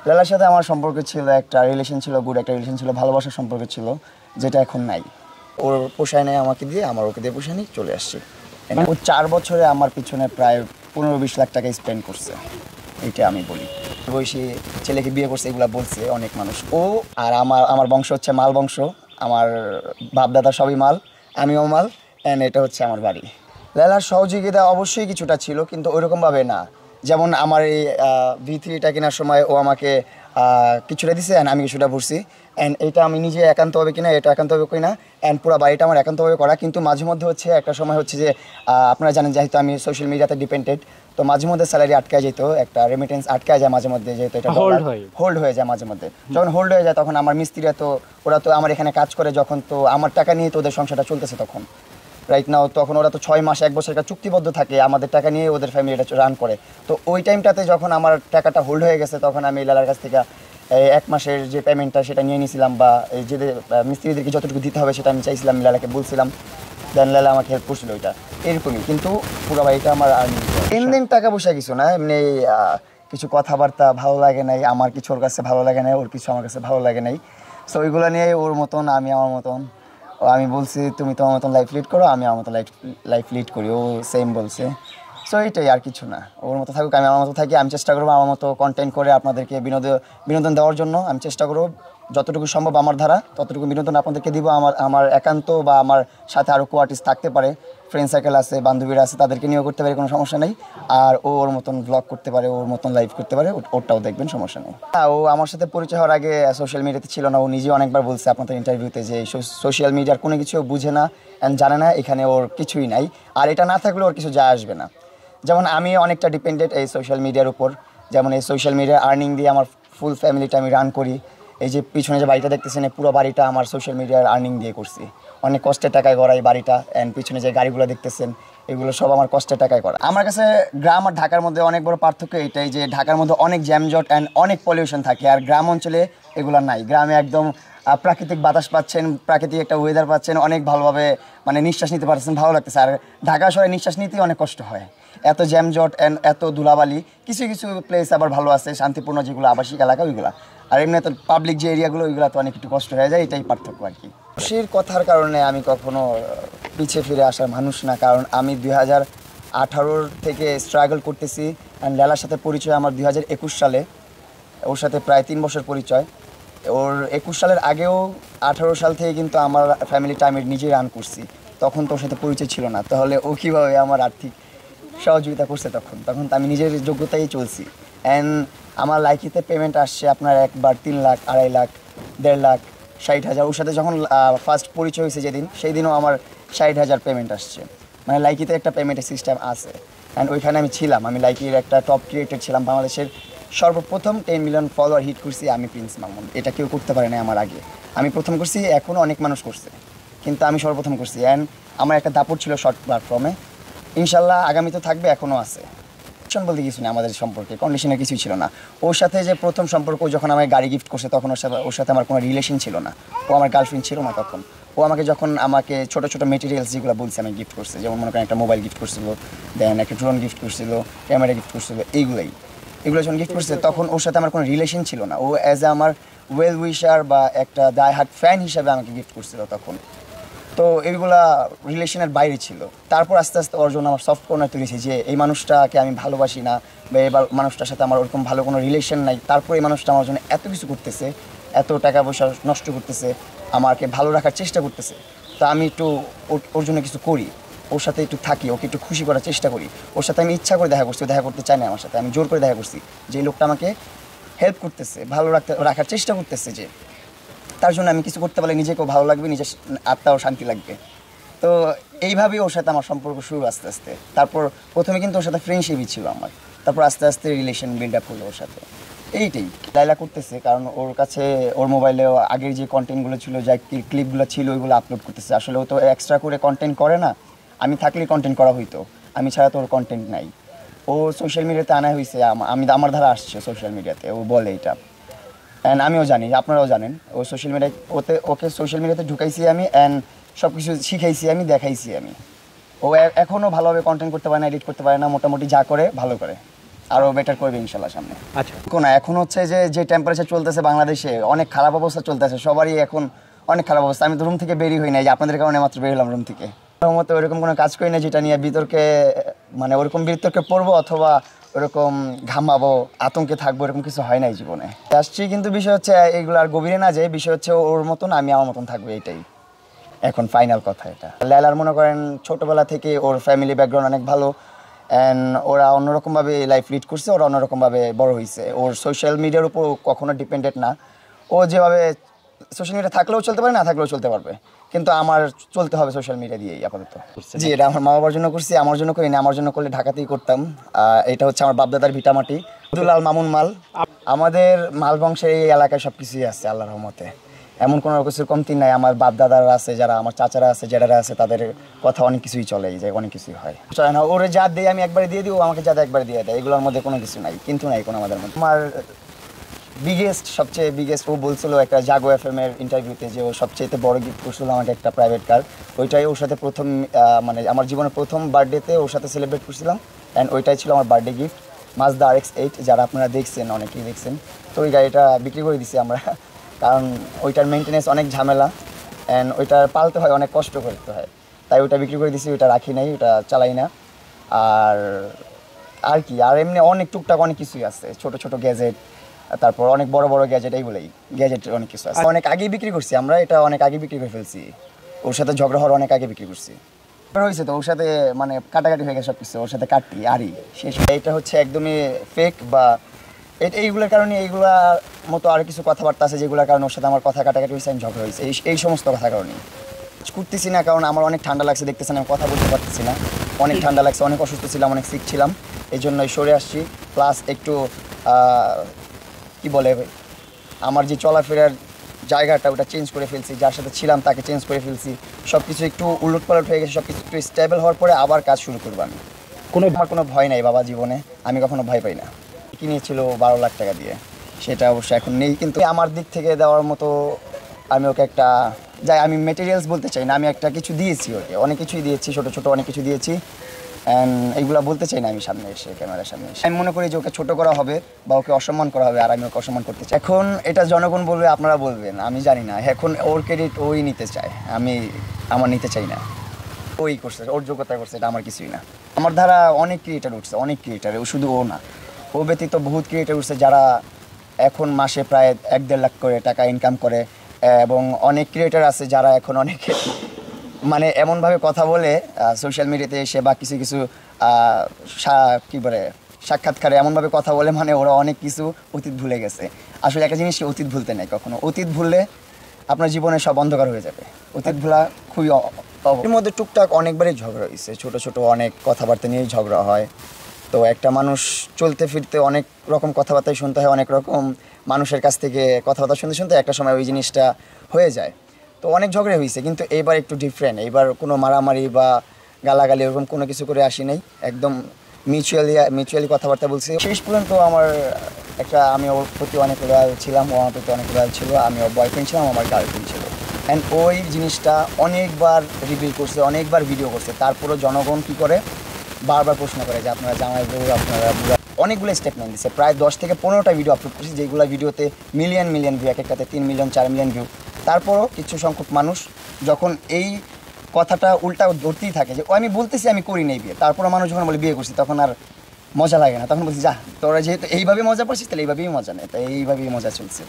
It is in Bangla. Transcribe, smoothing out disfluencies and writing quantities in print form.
লালার সাথে আমার সম্পর্ক ছিল, একটা রিলেশন ছিল, গুড একটা রিলেশন ছিল, ভালোবাসার সম্পর্ক ছিল, যেটা এখন নাই। ওর পোষায় নেয় আমাকে দিয়ে, আমার ওকে দিয়ে পোষায় নিয়ে চলে আসছি। ও 4 বছরে আমার পিছনে প্রায় 15-20 লাখ টাকা স্পেন্ড করছে, এটা আমি বলি। বয়সী ছেলেকে বিয়ে করছে এগুলা বলছে অনেক মানুষ। ও আর আমার বংশ হচ্ছে মাল বংশ, আমার বাপ দাদা সবই মাল, আমিও মাল, অ্যান্ড এটা হচ্ছে আমার বাড়ি। লালার সহযোগিতা অবশ্যই কিছুটা ছিল, কিন্তু ওইরকমভাবে না। যেমন আমার এই V3টা কেনার সময় ও আমাকে কিছুটা দিছে অ্যান্ড আমি কিছুটা ভরছি, অ্যান্ড এটা আমি নিজে একান্তভাবে কিনা, এটা একান্তভাবে করি না, অ্যান্ড পুরো বাড়িটা আমার একান্তভাবে করা। কিন্তু মাঝে মধ্যে হচ্ছে একটা সময় হচ্ছে যে আপনারা জানেন যেহেতু আমি সোশ্যাল মিডিয়াতে ডিপেন্ডেড, তো মাঝে মধ্যে স্যালারি আটকে যেত, একটা রেমিটেন্স আটকে যায় মাঝে মধ্যে, যেহেতু এটা হোল্ড হয়ে যায় মাঝে মধ্যে। যখন হোল্ড হয়ে যায় তখন আমার মিস্ত্রিরা তো ওরা তো আমার এখানে কাজ করে, যখন তো আমার টাকা নিয়ে তো ওদের সংসারটা চলতেছে তখন রাইট নাও, তখন ওরা তো 6 মাস 1 বছর একটা চুক্তিবদ্ধ থাকে, আমাদের টাকা নিয়ে ওদের ফ্যামিলিটা রান করে। তো ওই টাইমটাতে যখন আমার টাকাটা হোল্ড হয়ে গেছে, তখন আমি লালার কাছ থেকে 1 মাসের যে পেমেন্টটা সেটা নিয়ে নিয়েছিলাম, বা এই যে মিস্ত্রিদেরকে যতটুকু দিতে হবে সেটা আমি চাইছিলাম, লালাকে বলছিলাম, দেন লালা আমাকে হেল্প করছিল। এটা এরকমই, কিন্তু পুরো বাড়িটা আমার আর্নিং। দিন টাকা পয়সা কিছু না, এমনি কিছু কথাবার্তা ভালো লাগে নাই, আমার কিছু ওর কাছে ভালো লাগে নাই, ওর কিছু আমার কাছে ভালো লাগে নাই। সো ওইগুলো নিয়ে ওর মতন আমি আমার মতন, আমি বলছি তুমি তোমার মতন লাইফ লিড করো, আমি আমার মতো লাইফ লিড করি, ও সেম বলছে। সো এইটাই, আর কিছু না। ওর মতো থাকুক, আমি আমার মতো থাকি। আমি চেষ্টা করবো আমার মতো কন্টেন্ট করে আপনাদেরকে বিনোদন দেওয়ার জন্য। আমি চেষ্টা করবো যতটুকু সম্ভব আমার ধারা ততটুকু বিনোদন আপনাদেরকে দিব। আমার একান্ত বা আমার সাথে আরও কো-আর্টিস্ট থাকতে পারে, ফ্রেন্ড সার্কেল আছে, বান্ধবীরা আছে, তাদেরকে নিয়েও করতে পারে, কোনো সমস্যা নেই। আর ও ওর মতন ব্লগ করতে পারে, ওর মতন লাইভ করতে পারে, ওরটাও দেখবেন, সমস্যা নেই। ও আমার সাথে পরিচয় হওয়ার আগে সোশ্যাল মিডিয়াতে ছিল না। ও নিজেও অনেকবার বলছে আপনাদের ইন্টারভিউতে যে সোশ্যাল মিডিয়ার কোনো কিছু বুঝে না অ্যান্ড জানে না, এখানে ওর কিছুই নাই। আর এটা না থাকলে ওর কিছু যায় আসবে না। যেমন আমি অনেকটা ডিপেন্ডেড এই সোশ্যাল মিডিয়ার উপর। যেমন এই সোশ্যাল মিডিয়ার আর্নিং দিয়ে আমার ফুল ফ্যামিলিটা আমি রান করি। এই যে পিছনে যে বাড়িটা দেখতেছেন, এই পুরো বাড়িটা আমার সোশ্যাল মিডিয়ার আর্নিং দিয়ে করছি। অনেক কষ্টের টাকায় করা এই বাড়িটা, অ্যান্ড পিছনে যে গাড়িগুলো দেখতেছেন এগুলো সব আমার কষ্টের টাকায় করা। আমার কাছে গ্রাম আর ঢাকার মধ্যে অনেক বড় পার্থক্য এটাই যে ঢাকার মধ্যে অনেক জ্যামজট অ্যান্ড অনেক পলিউশন থাকে, আর গ্রাম অঞ্চলে এগুলো নাই। গ্রামে একদম প্রাকৃতিক বাতাস পাচ্ছেন, প্রাকৃতিক একটা ওয়েদার পাচ্ছেন, অনেক ভালোভাবে মানে নিঃশ্বাস নিতে পারছেন, ভালো লাগতেছে। আর ঢাকা শহরে নিঃশ্বাস নিতেই অনেক কষ্ট হয়, এত জ্যামজট অ্যান্ড এত ধুলাবালি। কিছু কিছু প্লেস আবার ভালো আছে, শান্তিপূর্ণ যেগুলো আবাসিক এলাকা ওইগুলো। আর এমনি তো পাবলিক যে এরিয়াগুলো ওইগুলো তো অনেক একটু কষ্ট হয়ে যায়, এটাই পার্থক্য আর কি। খুশির কথার কারণে আমি কখনো পিছিয়ে ফিরে আসার মানুষ না, কারণ আমি 2018 থেকে স্ট্রাগল করতেছি। অ্যান্ড লালার সাথে পরিচয় আমার 2021 সালে, ওর সাথে প্রায় 3 বছর পরিচয়। ওর 21 সালের আগেও 18 সাল থেকে কিন্তু আমার ফ্যামিলিটা আমি নিজেই রান করছি, তখন তো ওর সাথে পরিচয় ছিল না। তাহলে ও কীভাবে আমার আর্থিক সহযোগিতা করছে? তখন তো আমি নিজের যোগ্যতাই চলছি। অ্যান্ড আমার লাইকিতে পেমেন্ট আসছে আপনার একবার 3 লাখ, 2.5 লাখ, 1.5 লাখ, 60,000। ওর সাথে যখন ফার্স্ট পরিচয় হয়েছে যেদিন, সেই দিনও আমার 60,000 পেমেন্ট আসছে। মানে লাইকিতে একটা পেমেন্টের সিস্টেম আছে, অ্যান্ড ওইখানে আমি ছিলাম। আমি লাইকির একটা টপ ক্রিয়েটর ছিলাম, বাংলাদেশের সর্বপ্রথম 10 মিলিয়ন ফলোয়ার হিট করছি আমি, প্রিন্স মামুন। এটা কেউ করতে পারে না আমার আগে, আমি প্রথম করছি। এখনও অনেক মানুষ করছে, কিন্তু আমি সর্বপ্রথম করছি। অ্যান্ড আমার একটা দাপট ছিল শর্ট প্ল্যাটফর্মে, ইনশাল্লাহ আগামী তো থাকবে, এখনও আছে। কন্ডিশন বলতে কিছু নেই আমাদের সম্পর্কে, কন্ডিশনের কিছুই ছিল না। ওর সাথে যে প্রথম সম্পর্ক, যখন আমাকে গাড়ি গিফট করছে, তখন ওর সাথে আমার কোনো রিলেশন ছিল না। ও আমার গার্লফ্রেন্ড ছিল না তখন। ও আমাকে ছোটো ছোটো মেটেরিয়ালস যেগুলো বলছে আমি গিফট করছে, যেমন মনে করেন একটা মোবাইল গিফট করছিল, দেন একটা ড্রোন গিফট করছিল, ক্যামেরা গিফট করছিল, এগুলো যখন গিফট করছে, তখন ওর সাথে আমার কোনো রিলেশন ছিল না। ও অ্যাজ এ আমার ওয়েল উইশার বা একটা দায় হার্ট ফ্যান হিসাবে আমাকে গিফট করছিল তখন। তো এইগুলা রিলেশনের বাইরে ছিল। তারপর আস্তে আস্তে ওর জন্য আমার সফট কর্নার তৈরি হয়েছে, যে এই মানুষটাকে আমি ভালোবাসি না, বা এই মানুষটার সাথে আমার ওরকম ভালো কোনো রিলেশন নাই, তারপর এই মানুষটা আমার জন্য এত কিছু করতেছে, এত টাকা পয়সা নষ্ট করতেছে, আমাকে ভালো রাখার চেষ্টা করতেছে। তো আমি একটু ওর জন্য কিছু করি, ওর সাথে একটু থাকি, ওকে একটু খুশি করার চেষ্টা করি। ওর সাথে আমি ইচ্ছা করে দেখা করছি, দেখা করতে চাই না আমার সাথে, আমি জোর করে দেখা করছি। যে লোকটা আমাকে হেল্প করতেছে, ভালো রাখার চেষ্টা করতেছে, যে তার জন্য আমি কিছু করতে পারলে নিজেকেও ভালো লাগবে, নিজের আত্মাও শান্তি লাগবে। তো এইভাবেই ওর সাথে আমার সম্পর্ক শুরু আস্তে আস্তে। তারপর প্রথমে কিন্তু ওর সাথে ফ্রেন্ডশিপই ছিল আমার, তারপর আস্তে আস্তে রিলেশন বিল্ড আপ হলো ওর সাথে। এইটাই লাইলা করতেছে, কারণ ওর কাছে ওর মোবাইলে আগের যে কন্টেন্টগুলো ছিল, যা ক্লিপগুলো ছিল, ওইগুলো আপলোড করতেছে। আসলে ও তো এক্সট্রা করে কন্টেন্ট করে না, আমি থাকলেই কন্টেন্ট করা হইতো, আমি ছাড়া তো ওর কন্টেন্ট নাই। ও সোশ্যাল মিডিয়াতে আনা হয়েছে, আমার ধারা আসছে সোশ্যাল মিডিয়াতে, ও বলে এটা। অ্যান্ড আমিও জানি, আপনারাও জানেন, ও সোশ্যাল মিডিয়ায় ওকে সোশ্যাল মিডিয়াতে ঢুকাইছি আমি, অ্যান্ড সব কিছু শিখাইছি আমি, দেখাইছি আমি। ও এখনও ভালোভাবে কন্টেন্ট করতে পারে না, এডিট করতে পারে না, মোটামুটি যা করে ভালো করে। আরও বেটার করবে ইনশাল্লাহ সামনে। আচ্ছা, এখন হচ্ছে যে টেম্পারেচার চলতেছে বাংলাদেশে, অনেক খারাপ অবস্থা চলতেছে, সবারই এখন অনেক খারাপ অবস্থা। আমি তো রুম থেকে বেরিয়ে হই নাই, যে আপনাদের কারণে মাত্র বের হলাম রুম থেকে। মতো ওরকম কোনো কাজ করি না যেটা নিয়ে বিতর্কে, মানে ওরকম বিতর্কে পড়বো অথবা ওরকম ঘামাবো, আতঙ্কে থাকবো, এরকম কিছু হয় নাই জীবনে। আসছি, কিন্তু বিষয় হচ্ছে এগুলো আর গভীরে না যায়, বিষয় হচ্ছে ওর মতন আমি আমার মতন থাকবো, এটাই এখন ফাইনাল কথা। এটা লায়লার মনে করেন ছোটোবেলা থেকে ওর ফ্যামিলি ব্যাকগ্রাউন্ড অনেক ভালো, অ্যান্ড ওরা অন্যরকমভাবে লাইফ লিড করছে, ওরা অন্যরকমভাবে বড় হয়েছে। ওর সোশ্যাল মিডিয়ার উপর কখনো ডিপেন্ডেন্ট না। ও যেভাবে সোশ্যাল মিডিয়া থাকলেও চলতে পারে, না থাকলেও চলতে পারবে, কিন্তু আমার চলতে হবে সোশ্যাল মিডিয়া দিয়েই আপাতত। জি, এটা আমার মা বাবার জন্য করছি, আমার জন্য করি না। আমার জন্য করলে ঢাকাতেই করতাম। এটা হচ্ছে আমার বাপদাদার ভিটামাটি, আব্দুল্লাল মামুন মাল। আমাদের মাল বংশের এই এলাকায় সব কিছুই আছে আল্লাহর রহমতে, এমন কোনো কিছুর কমতি নাই। আমার বাপ দাদারা আছে, যারা আমার চাচারা আছে, জেঠারা আছে, তাদের কথা অনেক কিছুই চলে, যে অনেক কিছুই হয়। ওরে যা দেয় আমি একবারে দিয়ে দিই, ও আমাকে যা একবারে দিয়ে দেয়, এগুলোর মধ্যে কোনো কিছু নাই, কিন্তু নাই কোনো আমাদের মধ্যে। আমার সবচেয়ে বিগেস্ট ও বলছিল একটা জাগো FM এর ইন্টারভিউতে যে ও সবচেয়ে বড় গিফট করছিল আমাকে একটা প্রাইভেট কার। ওইটাই ওর সাথে প্রথম, মানে আমার জীবনের প্রথম বার্থডেতে ওর সাথে সেলিব্রেট করছিলাম, অ্যান্ড ওইটাই ছিল আমার বার্থডে গিফট। মাজদা RX-8, যারা আপনারা দেখছেন, অনেকেই দেখছেন। তো ওই গাড়িটা বিক্রি করে দিছি আমরা, কারণ ওইটার মেনটেনেন্স অনেক ঝামেলা, অ্যান্ড ওইটা পালতে হয়, অনেক কষ্ট করতে হয়, তাই ওইটা বিক্রি করে দিছি। ওইটা রাখি নাই, ওটা চালাই না। আর কি, আর এমনি অনেক টুকটাক অনেক কিছুই আছে, ছোট ছোট গ্যাজেট, তারপর অনেক বড় বড় গ্যাজেট, এইগুলোই গ্যাজেটের অনেক কিছু আছে। অনেক আগেই বিক্রি করছি আমরা, এটা অনেক আগে বিক্রি করে ফেলছি। ওর সাথে ঝগড়া হওয়ার অনেক আগে বিক্রি করছি হয়েছে, তো ওর সাথে মানে কাটাকাটি হয়ে গেছে সব কিছু, ওর সাথে কাটি আরই শেষ। এটা হচ্ছে একদমই ফেক, বা এইগুলোর কারণে, এইগুলার মতো আর কিছু কথাবার্তা আছে যেগুলোর কারণে ওর সাথে আমার কথা কাটাকাটি হয়েছে, আমি ঝগড়া হয়েছে এই সমস্ত কথার কারণে। করতেছি না কারণ আমার অনেক ঠান্ডা লাগছে, দেখতেছেন আমি কথা বলতে পারতেছি না, অনেক ঠান্ডা লাগছে, অনেক অসুস্থ ছিলাম, অনেক সিক ছিলাম, এই জন্যই সরে আসছি। প্লাস একটু কি বলে, আমার যে চলাফেরার জায়গাটা ওটা চেঞ্জ করে ফেলছি, যার সাথে ছিলাম তাকে চেঞ্জ করে ফেলছি, সব কিছু একটু উলটপালট হয়ে গেছে, সব কিছু একটু স্টেবল হওয়ার পরে আবার কাজ শুরু করবো আমি। আমার কোনো ভয় নাই বাবা জীবনে, আমি কখনো ভয় পাই না। কিনেছিল 12 লাখ টাকা দিয়ে, সেটা অবশ্য এখন নেই, কিন্তু আমার দিক থেকে দেওয়ার মতো আমি ওকে একটা, যাই আমি মেটেরিয়ালস বলতে চাই না, আমি একটা কিছু দিয়েছি ওকে, অনেক কিছুই দিয়েছি, ছোটো ছোটো অনেক কিছু দিয়েছি, অ্যান্ড এইগুলো বলতে চাই না আমি সামনে এসে, ক্যামেরার সামনে এসে। আমি মনে করি যে ওকে ছোটো করা হবে বা ওকে অসম্মান করা হবে, আর আমি ওকে অসম্মান করতে চাই। এখন এটা জনগণ বলবে, আপনারা বলবেন, আমি জানি না। এখন ওর ক্রেডিট ওই নিতে চায়, আমার নিতে চাই না। ওই করছে, ওর যোগ্যতা করছে, এটা আমার কিছুই না। আমার ধারা অনেক ক্রিয়েটার উঠছে, অনেক ক্রিয়েটার, শুধু ও না, ও ব্যতীত বহুত ক্রিয়েটার উঠছে যারা এখন মাসে প্রায় 1-1.5 লাখ করে টাকা ইনকাম করে, এবং অনেক ক্রিয়েটার আছে যারা এখন অনেক মানে এমনভাবে কথা বলে সোশ্যাল মিডিয়াতে এসে বা কিছু কিছু কী বলে সাক্ষাৎকারে এমনভাবে কথা বলে, মানে ওরা অনেক কিছু অতীত ভুলে গেছে। আসলে একটা জিনিস অতীত ভুলতে নেই কখনো, অতীত ভুললে আপনার জীবনে সব অন্ধকার হয়ে যাবে। অতীত ভোলা খুবই এর মধ্যে টুকটাক অনেকবারই ঝগড়া হয়েছে, ছোটো ছোটো অনেক কথাবার্তা নিয়েই ঝগড়া হয়। তো একটা মানুষ চলতে ফিরতে অনেক রকম কথাবার্তাই শুনতে হয়, অনেক রকম মানুষের কাছ থেকে কথাবার্তা শুনতে শুনতে একটা সময় ওই জিনিসটা হয়ে যায়। তো অনেক ঝগড়া হয়েছে, কিন্তু এইবার একটু ডিফারেন্ট। এইবার কোনো মারামারি বা গালাগালি এরকম কোনো কিছু করে আসি নাই, একদম মিউচুয়ালি কথাবার্তা বলছি। শেষ পর্যন্ত আমি ওর প্রতি অনেক লয়াল ছিলাম, ও আমার প্রতি অনেক লয়াল ছিল। আমি ওর বয়ফ্রেন্ড ছিলাম, আমার গার্লফ্রেন্ড ছিল, অ্যান্ড ওই জিনিসটা অনেকবার রিভিল করছে, অনেকবার ভিডিও করছে। তারপরও জনগণ কী করে, বারবার প্রশ্ন করে যে আপনারা জামাই বউ, আপনারা বুড়া। অনেকগুলো স্টেটমেন্ট দিচ্ছে, প্রায় 10 থেকে 15টা ভিডিও আপলোড করছি, যেগুলো ভিডিওতে মিলিয়ন ভিউ, এক একটাতে 3 মিলিয়ন 4 মিলিয়ন ভিউ। তারপরও কিছু সংখ্যক মানুষ যখন এই কথাটা উল্টা ধরতেই থাকে যে আমি বলতেছি আমি করি নাই বিয়ে, তারপরে মানুষ যখন বলে বিয়ে করছি, তখন আর মজা লাগে না, তখন বলছি যা তোরা যেহেতু এইভাবে মজা পাচ্ছিস, তাহলে এইভাবেই মজা নেই, তাই এইভাবেই মজা চলছে।